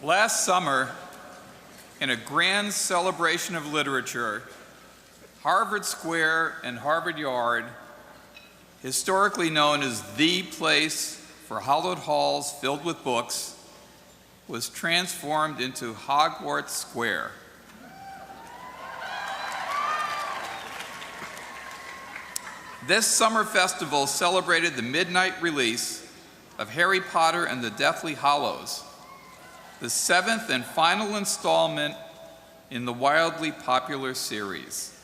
Last summer, in a grand celebration of literature, Harvard Square and Harvard Yard, historically known as the place for hallowed halls filled with books, was transformed into Hogwarts Square. This summer festival celebrated the midnight release of Harry Potter and the Deathly Hallows, the 7th and final installment in the wildly popular series.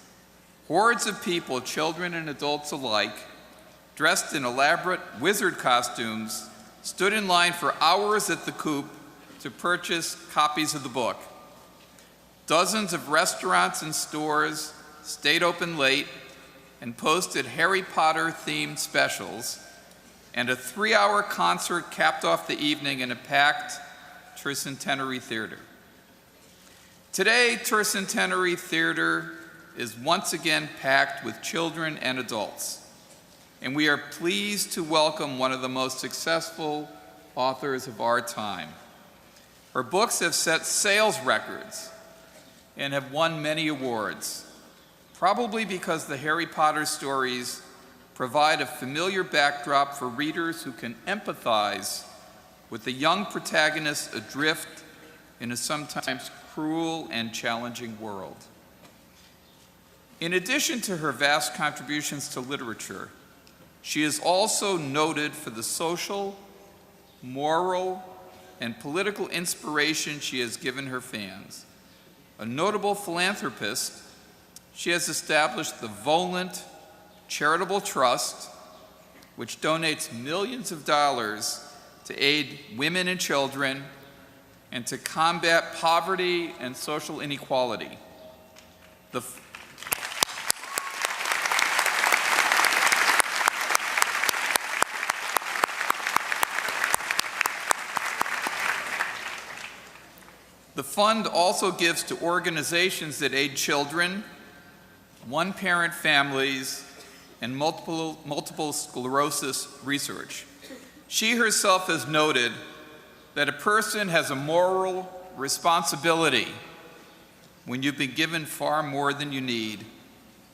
Hordes of people, children and adults alike, dressed in elaborate wizard costumes, stood in line for hours at the Coop to purchase copies of the book. Dozens of restaurants and stores stayed open late and posted Harry Potter-themed specials, and a 3-hour concert capped off the evening in a packed Tercentenary Theater. Today, Tercentenary Theater is once again packed with children and adults, and we are pleased to welcome one of the most successful authors of our time. Her books have set sales records and have won many awards, probably because the Harry Potter stories provide a familiar backdrop for readers who can empathize with the young protagonist adrift in a sometimes cruel and challenging world. In addition to her vast contributions to literature, she is also noted for the social, moral, and political inspiration she has given her fans. A notable philanthropist, she has established the Volant Charitable Trust, which donates millions of dollars to aid women and children and to combat poverty and social inequality. The fund also gives to organizations that aid children, one-parent families, and multiple sclerosis research. She herself has noted that a person has a moral responsibility when you've been given far more than you need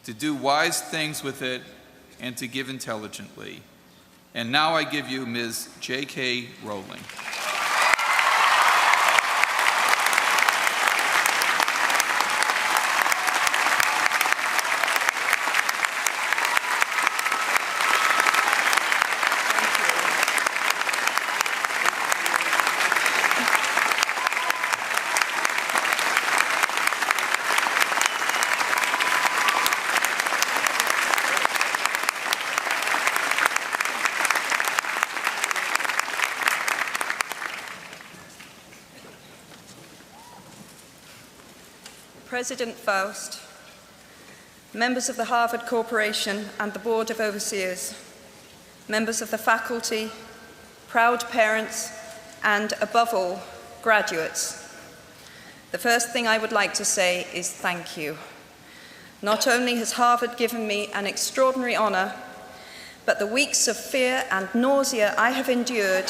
to do wise things with it and to give intelligently. And now I give you Ms. J.K. Rowling. President Faust, members of the Harvard Corporation and the Board of Overseers, members of the faculty, proud parents, and above all, graduates. The first thing I would like to say is thank you. Not only has Harvard given me an extraordinary honor, but the weeks of fear and nausea I have endured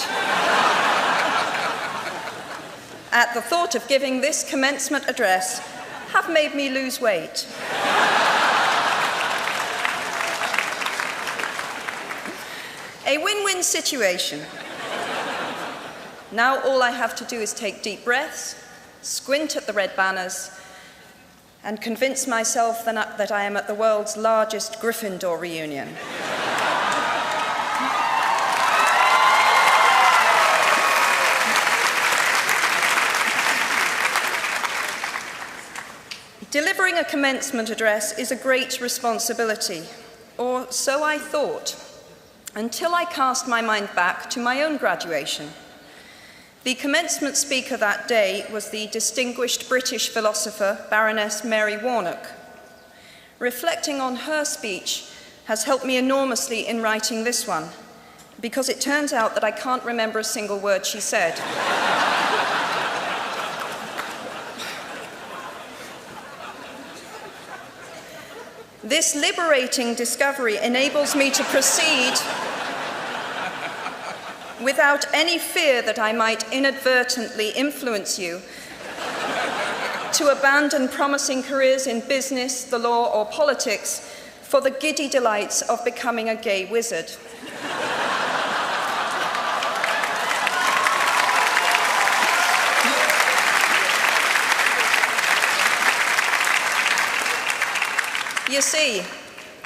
at the thought of giving this commencement address have made me lose weight. A win-win situation. Now all I have to do is take deep breaths, squint at the red banners, and convince myself that I am at the world's largest Gryffindor reunion. Delivering a commencement address is a great responsibility, or so I thought, until I cast my mind back to my own graduation. The commencement speaker that day was the distinguished British philosopher, Baroness Mary Warnock. Reflecting on her speech has helped me enormously in writing this one, because it turns out that I can't remember a single word she said. This liberating discovery enables me to proceed without any fear that I might inadvertently influence you to abandon promising careers in business, the law, or politics for the giddy delights of becoming a gay wizard. You see,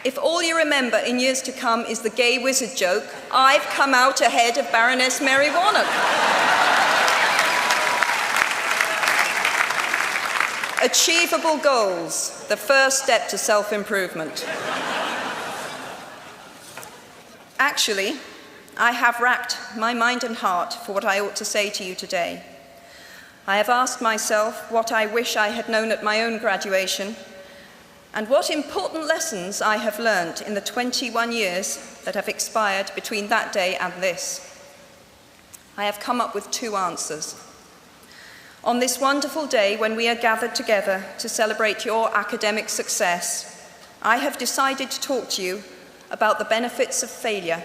if all you remember in years to come is the gay wizard joke, I've come out ahead of Baroness Mary Warnock. Achievable goals, the first step to self-improvement. Actually, I have racked my mind and heart for what I ought to say to you today. I have asked myself what I wish I had known at my own graduation, and what important lessons I have learned in the 21 years that have expired between that day and this. I have come up with two answers. On this wonderful day when we are gathered together to celebrate your academic success, I have decided to talk to you about the benefits of failure.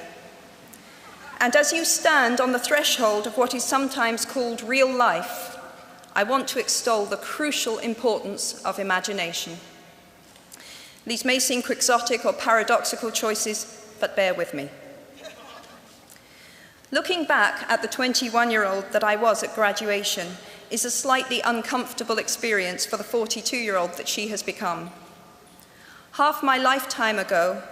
And as you stand on the threshold of what is sometimes called real life, I want to extol the crucial importance of imagination. These may seem quixotic or paradoxical choices, but bear with me. Looking back at the 21-year-old that I was at graduation is a slightly uncomfortable experience for the 42-year-old that she has become. Half my lifetime ago,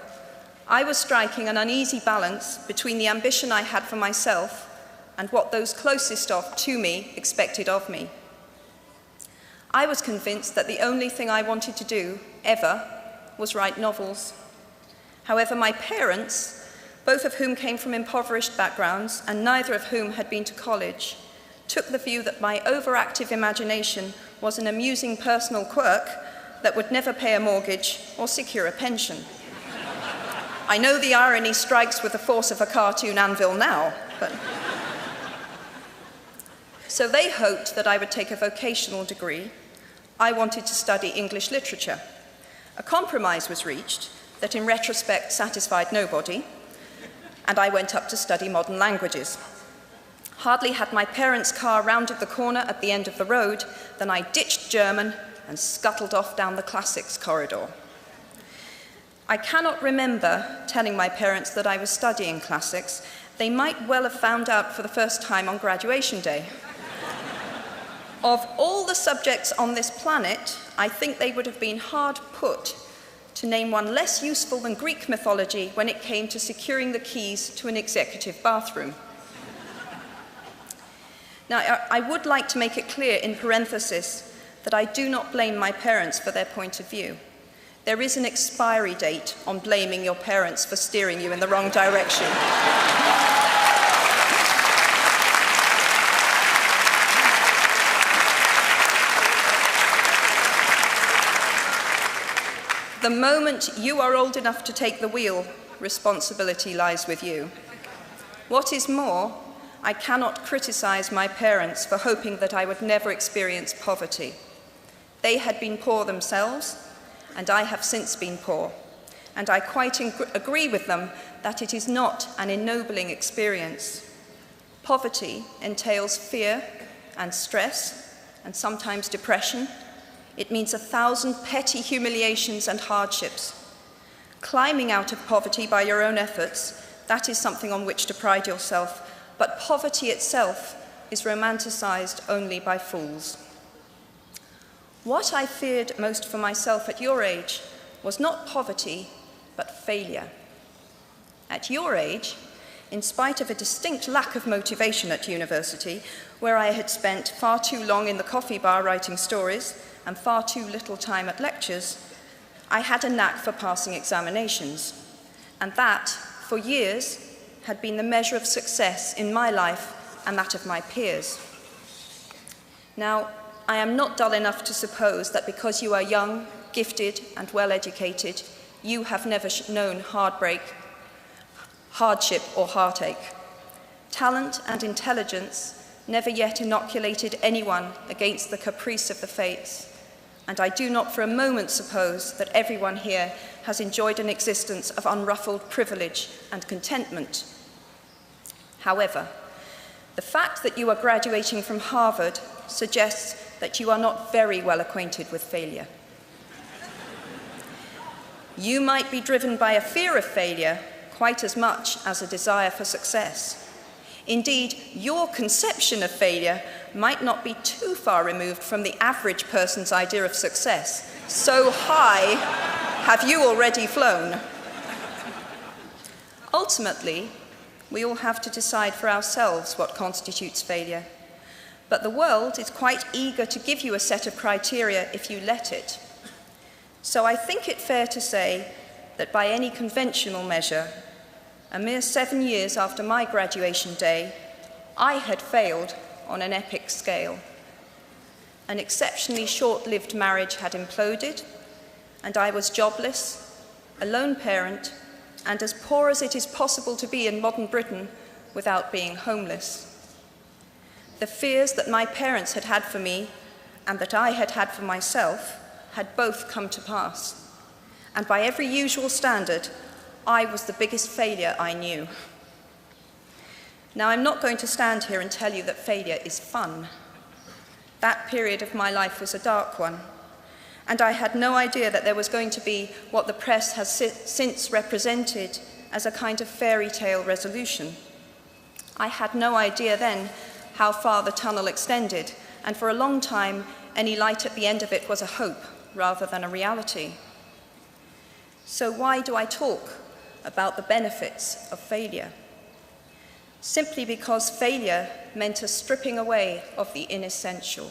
I was striking an uneasy balance between the ambition I had for myself and what those closest to me expected of me. I was convinced that the only thing I wanted to do, ever, was write novels. However, my parents, both of whom came from impoverished backgrounds and neither of whom had been to college, took the view that my overactive imagination was an amusing personal quirk that would never pay a mortgage or secure a pension. I know the irony strikes with the force of a cartoon anvil now, but... So they hoped that I would take a vocational degree. I wanted to study English literature. A compromise was reached that in retrospect satisfied nobody, and I went up to study modern languages. Hardly had my parents' car rounded the corner at the end of the road than I ditched German and scuttled off down the classics corridor. I cannot remember telling my parents that I was studying classics. They might well have found out for the first time on graduation day. Of all the subjects on this planet, I think they would have been hard put to name one less useful than Greek mythology when it came to securing the keys to an executive bathroom. Now, I would like to make it clear in parenthesis that I do not blame my parents for their point of view. There is an expiry date on blaming your parents for steering you in the wrong direction. The moment you are old enough to take the wheel, responsibility lies with you. What is more, I cannot criticize my parents for hoping that I would never experience poverty. They had been poor themselves, and I have since been poor. And I quite agree with them that it is not an ennobling experience. Poverty entails fear and stress, and sometimes depression. It means 1,000 petty humiliations and hardships. Climbing out of poverty by your own efforts, that is something on which to pride yourself, but poverty itself is romanticized only by fools. What I feared most for myself at your age was not poverty, but failure. At your age, in spite of a distinct lack of motivation at university, where I had spent far too long in the coffee bar writing stories and far too little time at lectures, I had a knack for passing examinations, and that, for years, had been the measure of success in my life and that of my peers. Now, I am not dull enough to suppose that because you are young, gifted, and well-educated, you have never known heartbreak, hardship, or heartache. Talent and intelligence never yet inoculated anyone against the caprice of the fates, and I do not for a moment suppose that everyone here has enjoyed an existence of unruffled privilege and contentment. However, The fact that you are graduating from Harvard suggests that you are not very well acquainted with failure. You might be driven by a fear of failure quite as much as a desire for success. Indeed, your conception of failure might not be too far removed from the average person's idea of success. So high have you already flown. Ultimately, we all have to decide for ourselves what constitutes failure. But the world is quite eager to give you a set of criteria if you let it. So I think it fair to say that by any conventional measure, a mere 7 years after my graduation day, I had failed on an epic scale. An exceptionally short-lived marriage had imploded, and I was jobless, a lone parent, and as poor as it is possible to be in modern Britain without being homeless. The fears that my parents had had for me and that I had had for myself had both come to pass. And by every usual standard, I was the biggest failure I knew. Now, I'm not going to stand here and tell you that failure is fun. That period of my life was a dark one, and I had no idea that there was going to be what the press has since represented as a kind of fairy tale resolution. I had no idea then how far the tunnel extended, and for a long time, any light at the end of it was a hope rather than a reality. So why do I talk about the benefits of failure? Simply because failure meant a stripping away of the inessential.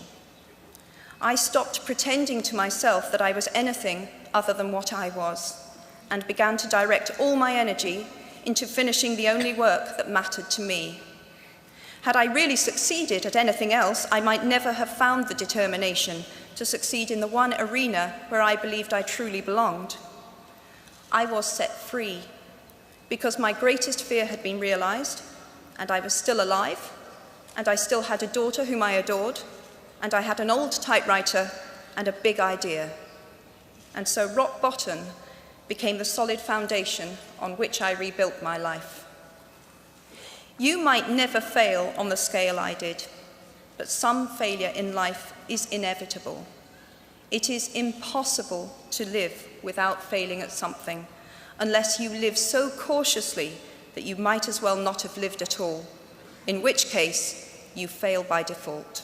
I stopped pretending to myself that I was anything other than what I was, and began to direct all my energy into finishing the only work that mattered to me. Had I really succeeded at anything else, I might never have found the determination to succeed in the one arena where I believed I truly belonged. I was set free because my greatest fear had been realized, and I was still alive, and I still had a daughter whom I adored, and I had an old typewriter and a big idea. And so rock bottom became the solid foundation on which I rebuilt my life. You might never fail on the scale I did, but some failure in life is inevitable. It is impossible to live without failing at something, unless you live so cautiously that you might as well not have lived at all, in which case you fail by default.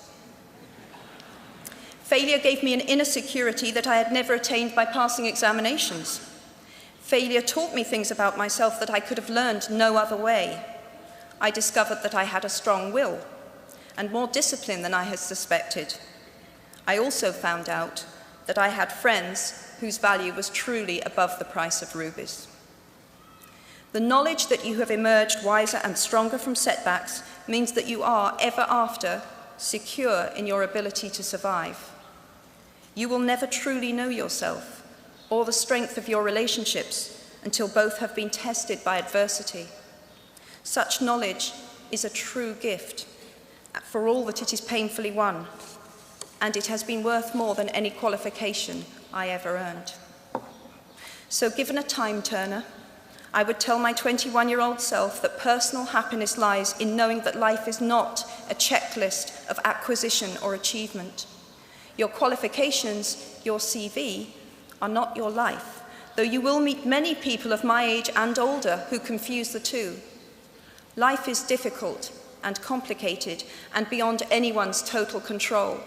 Failure gave me an inner security that I had never attained by passing examinations. Failure taught me things about myself that I could have learned no other way. I discovered that I had a strong will and more discipline than I had suspected. I also found out that I had friends whose value was truly above the price of rubies. The knowledge that you have emerged wiser and stronger from setbacks means that you are, ever after, secure in your ability to survive. You will never truly know yourself or the strength of your relationships until both have been tested by adversity. Such knowledge is a true gift, for all that it is painfully won, and it has been worth more than any qualification I ever earned. So given a time turner, I would tell my 21-year-old self that personal happiness lies in knowing that life is not a checklist of acquisition or achievement. Your qualifications, your CV, are not your life, though you will meet many people of my age and older who confuse the two. Life is difficult and complicated and beyond anyone's total control,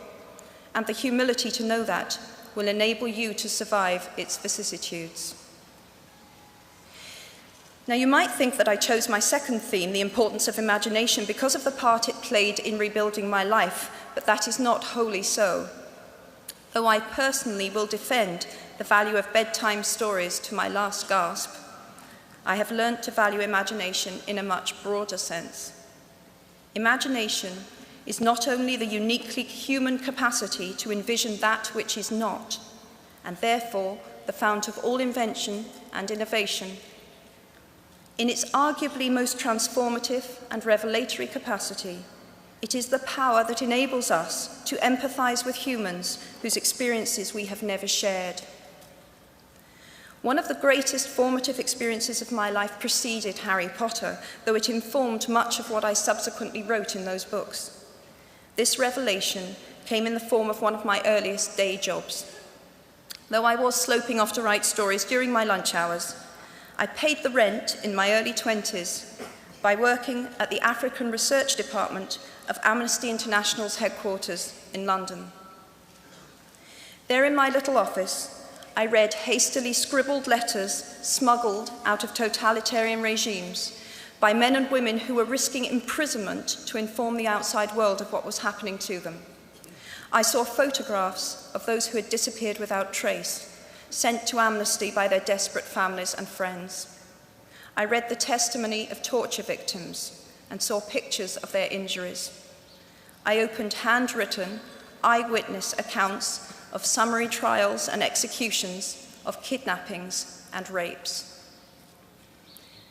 and the humility to know that will enable you to survive its vicissitudes. Now, you might think that I chose my second theme, the importance of imagination, because of the part it played in rebuilding my life, but that is not wholly so. Though I personally will defend the value of bedtime stories to my last gasp, I have learnt to value imagination in a much broader sense. Imagination is not only the uniquely human capacity to envision that which is not, and therefore the fount of all invention and innovation. In its arguably most transformative and revelatory capacity, it is the power that enables us to empathize with humans whose experiences we have never shared. One of the greatest formative experiences of my life preceded Harry Potter, though it informed much of what I subsequently wrote in those books. This revelation came in the form of one of my earliest day jobs. Though I was sloping off to write stories during my lunch hours, I paid the rent in my early 20s by working at the African Research Department of Amnesty International's headquarters in London. There in my little office, I read hastily scribbled letters smuggled out of totalitarian regimes by men and women who were risking imprisonment to inform the outside world of what was happening to them. I saw photographs of those who had disappeared without trace, sent to Amnesty by their desperate families and friends. I read the testimony of torture victims and saw pictures of their injuries. I opened handwritten, eyewitness accounts of summary trials and executions, of kidnappings and rapes.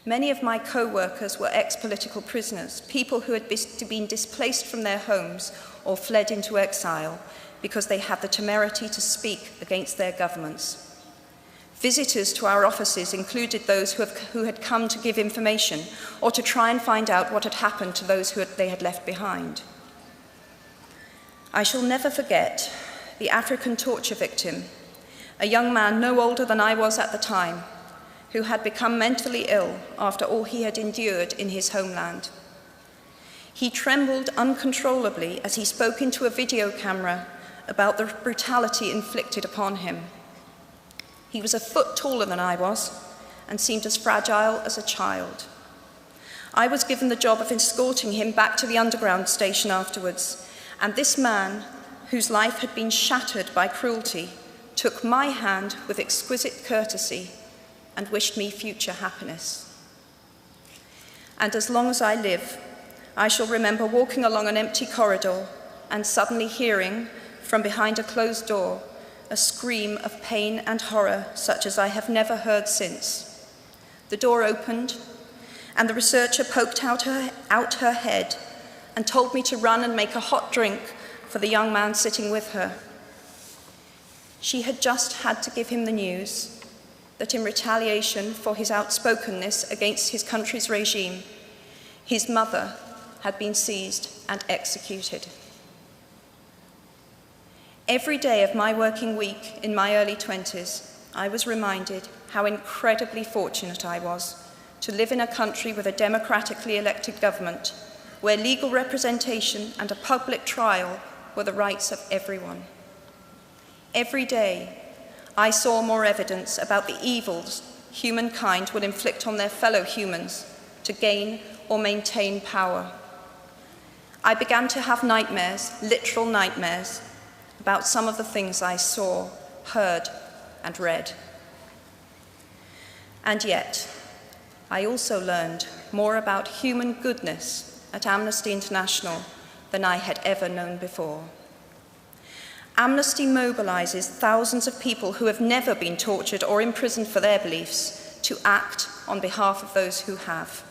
Many of my co-workers were ex-political prisoners, people who had been displaced from their homes or fled into exile because they had the temerity to speak against their governments. Visitors to our offices included those who had come to give information or to try and find out what had happened to those they had left behind. I shall never forget the African torture victim, a young man no older than I was at the time, who had become mentally ill after all he had endured in his homeland. He trembled uncontrollably as he spoke into a video camera about the brutality inflicted upon him. He was a foot taller than I was and seemed as fragile as a child. I was given the job of escorting him back to the underground station afterwards, and this man, whose life had been shattered by cruelty, took my hand with exquisite courtesy and wished me future happiness. And as long as I live, I shall remember walking along an empty corridor and suddenly hearing, from behind a closed door, a scream of pain and horror such as I have never heard since. The door opened, and the researcher poked out her head and told me to run and make a hot drink for the young man sitting with her. She had just had to give him the news that in retaliation for his outspokenness against his country's regime, his mother had been seized and executed. Every day of my working week in my early 20s, I was reminded how incredibly fortunate I was to live in a country with a democratically elected government where legal representation and a public trial were the rights of everyone. Every day, I saw more evidence about the evils humankind will inflict on their fellow humans to gain or maintain power. I began to have nightmares, literal nightmares, about some of the things I saw, heard, and read. And yet, I also learned more about human goodness at Amnesty International than I had ever known before. Amnesty mobilizes thousands of people who have never been tortured or imprisoned for their beliefs to act on behalf of those who have.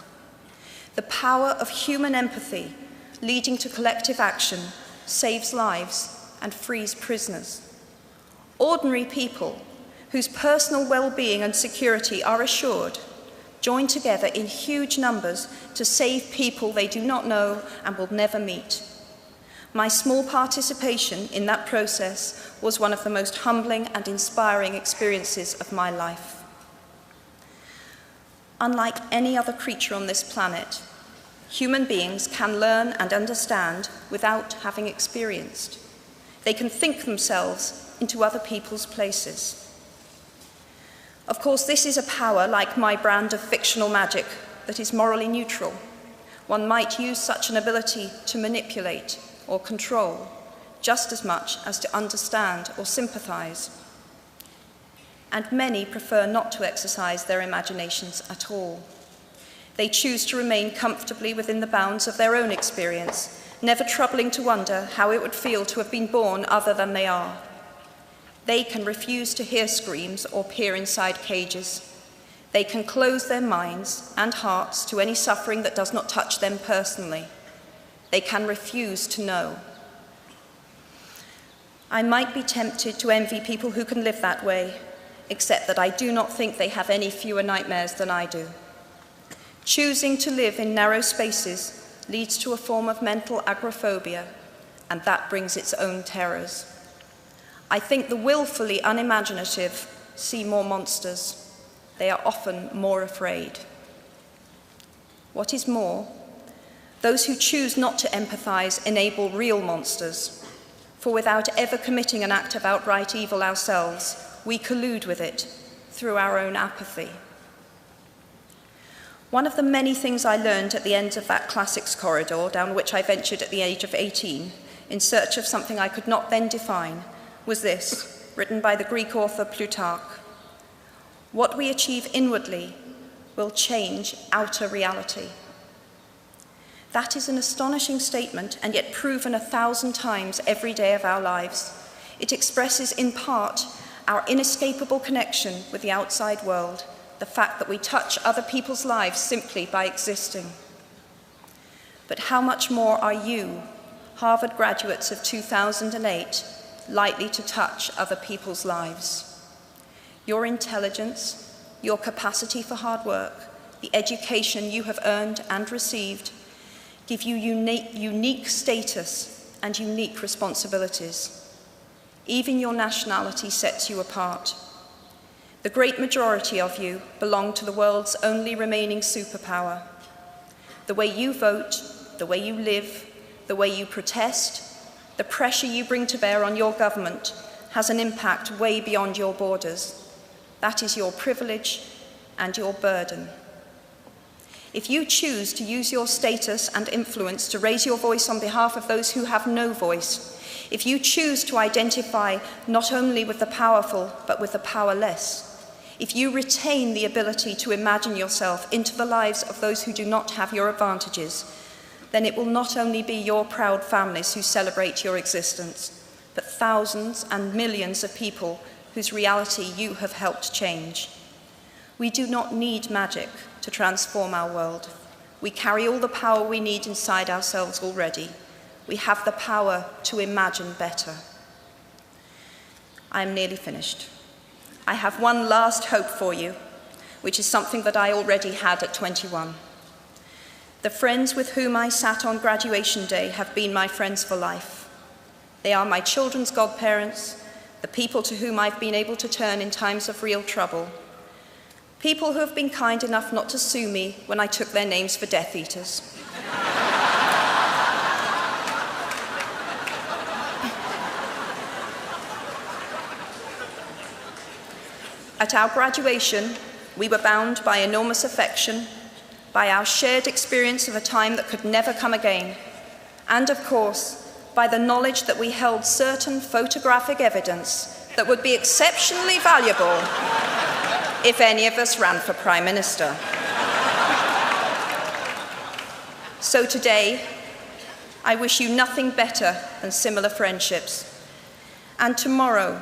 The power of human empathy leading to collective action saves lives and frees prisoners. Ordinary people whose personal well-being and security are assured join together in huge numbers to save people they do not know and will never meet. My small participation in that process was one of the most humbling and inspiring experiences of my life. Unlike any other creature on this planet, human beings can learn and understand without having experienced. They can think themselves into other people's places. Of course, this is a power, like my brand of fictional magic, that is morally neutral. One might use such an ability to manipulate or control, just as much as to understand or sympathize. And many prefer not to exercise their imaginations at all. They choose to remain comfortably within the bounds of their own experience, never troubling to wonder how it would feel to have been born other than they are. They can refuse to hear screams or peer inside cages. They can close their minds and hearts to any suffering that does not touch them personally. They can refuse to know. I might be tempted to envy people who can live that way, except that I do not think they have any fewer nightmares than I do. Choosing to live in narrow spaces leads to a form of mental agoraphobia, and that brings its own terrors. I think the willfully unimaginative see more monsters. They are often more afraid. What is more, those who choose not to empathize enable real monsters, for without ever committing an act of outright evil ourselves, we collude with it through our own apathy. One of the many things I learned at the end of that classics corridor down which I ventured at the age of 18 in search of something I could not then define was this, written by the Greek author Plutarch: "What we achieve inwardly will change outer reality." That is an astonishing statement, and yet proven 1,000 times every day of our lives. It expresses in part our inescapable connection with the outside world, the fact that we touch other people's lives simply by existing. But how much more are you, Harvard graduates of 2008, likely to touch other people's lives? Your intelligence, your capacity for hard work, the education you have earned and received give you unique status and unique responsibilities. Even your nationality sets you apart. The great majority of you belong to the world's only remaining superpower. The way you vote, the way you live, the way you protest, the pressure you bring to bear on your government has an impact way beyond your borders. That is your privilege and your burden. If you choose to use your status and influence to raise your voice on behalf of those who have no voice, if you choose to identify not only with the powerful but with the powerless, if you retain the ability to imagine yourself into the lives of those who do not have your advantages, then it will not only be your proud families who celebrate your existence, but thousands and millions of people whose reality you have helped change. We do not need magic to transform our world. We carry all the power we need inside ourselves already. We have the power to imagine better. I am nearly finished. I have one last hope for you, which is something that I already had at 21. The friends with whom I sat on graduation day have been my friends for life. They are my children's godparents, the people to whom I've been able to turn in times of real trouble, people who have been kind enough not to sue me when I took their names for Death Eaters. At our graduation, we were bound by enormous affection, by our shared experience of a time that could never come again, and of course, by the knowledge that we held certain photographic evidence that would be exceptionally valuable if any of us ran for Prime Minister. So today, I wish you nothing better than similar friendships. And tomorrow,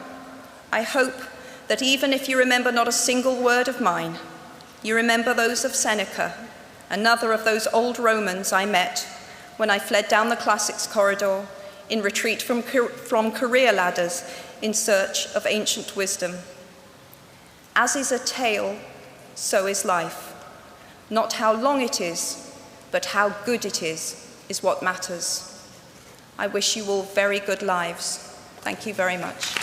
I hope that even if you remember not a single word of mine, you remember those of Seneca, another of those old Romans I met when I fled down the classics corridor in retreat from career ladders in search of ancient wisdom. As is a tale, so is life. Not how long it is, but how good it is what matters. I wish you all very good lives. Thank you very much.